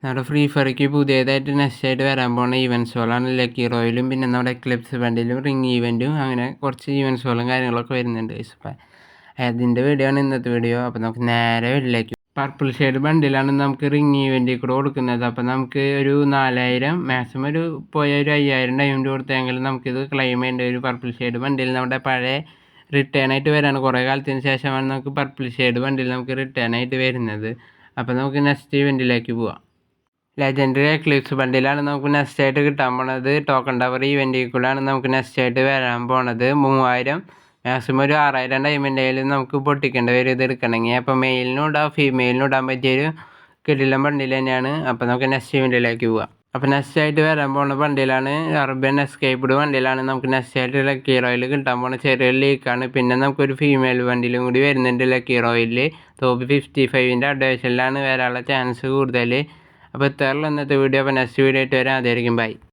നമ്മുടെ ഫ്രീ ഫയർക്ക് പുതിയതായിട്ട് നെക്സ്റ്റായിട്ട് വരാൻ പോകുന്ന ഈവൻസുകളാണ് ലക്കി റോയിലും പിന്നെ നമ്മുടെ എക്ലിപ്സ് ബണ്ടിലും റിംഗ് ഈവൻറ്റും അങ്ങനെ കുറച്ച് ഈവൻസുകളും കാര്യങ്ങളൊക്കെ വരുന്നുണ്ട്. ഇപ്പം അതിൻ്റെ വീഡിയോ ആണ് ഇന്നത്തെ വീഡിയോ. അപ്പോൾ നമുക്ക് നേരെ വീട്ടിലേക്ക് പർപ്പിൾ ഷെയ്ഡ് ബണ്ടിലാണ് നമുക്ക് റിംഗ് ഈവൻറ്റിൽ കൂടെ കൊടുക്കുന്നത്. അപ്പോൾ നമുക്ക് ഒരു 4000 മാക്സിമം പോയ ഒരു 5000 ഡയമണ്ട് കൊടുത്തെങ്കിലും നമുക്കിത് ക്ലെയിം ചെയ്യേണ്ട ഒരു പർപ്പിൾ ഷെയ്ഡ് ബണ്ടിൽ നമ്മുടെ പഴയ റിട്ടേൺ ആയിട്ട് വരാണ്. കുറേ കാലത്തിന് ശേഷമാണ് നമുക്ക് പർപ്പിൾ ഷെയ്ഡ് ബണ്ടിൽ നമുക്ക് റിട്ടേൺ ആയിട്ട് വരുന്നത്. അപ്പോൾ നമുക്ക് നെക്സ്റ്റ് ഇവൻറ്റിലേക്ക് പോവാം. ലെജൻഡറി എക്ലിപ്സ് ബണ്ടിലാണ് നമുക്ക് നെക്സ്റ്റ് ആയിട്ട് കിട്ടാൻ പോണത്. ടോക്കൺ ടവർ ഈവൻറ്റിൽ കൂടെയാണ് നമുക്ക് നെക്സ്റ്റ് ആയിട്ട് വരാൻ പോണത്. 3000 മാക്സിമം ഒരു 6000 ഡയമണ്ടിൽ നമുക്ക് പൊട്ടിക്കേണ്ടി വരും ഇത് എടുക്കണമെങ്കിൽ. അപ്പോൾ മെയിലിനും ഇടാം ഫീമെയിലിനും ഇടാൻ പറ്റിയൊരു കിടിലൻ ബണ്ടിൽ തന്നെയാണ്. അപ്പോൾ നമുക്ക് നെക്സ്റ്റ് ഇവൻറ്റിലേക്ക് പോവാം. അപ്പോൾ നെക്സ്റ്റ് ആയിട്ട് വരാൻ പോകുന്ന ബണ്ടിലാണ് അർബൻ എസ്കേപ്ഡ് ബണ്ടിലാണ് നമുക്ക് നെക്സ്റ്റ് ആയിട്ട് ലക്കി റോയിൽ കിട്ടാൻ പോകുന്ന ചെറിയൊരു ലീക്കാണ്. പിന്നെ നമുക്കൊരു ഫീമെയിൽ ബണ്ടിലും കൂടി വരുന്നുണ്ട് ലക്കി റോയിൽ. ടോപ്പ് 55ൻ്റെ അഡ്വേഷനിലാണ് വരാനുള്ള ചാൻസ് കൂടുതൽ. അപ്പോൾ ഇത്രയുള്ള ഇന്നത്തെ വീഡിയോ. അപ്പോൾ നെക്സ്റ്റ് വീഡിയോ ആയിട്ട് വരാം. അതായിരിക്കും ബൈ.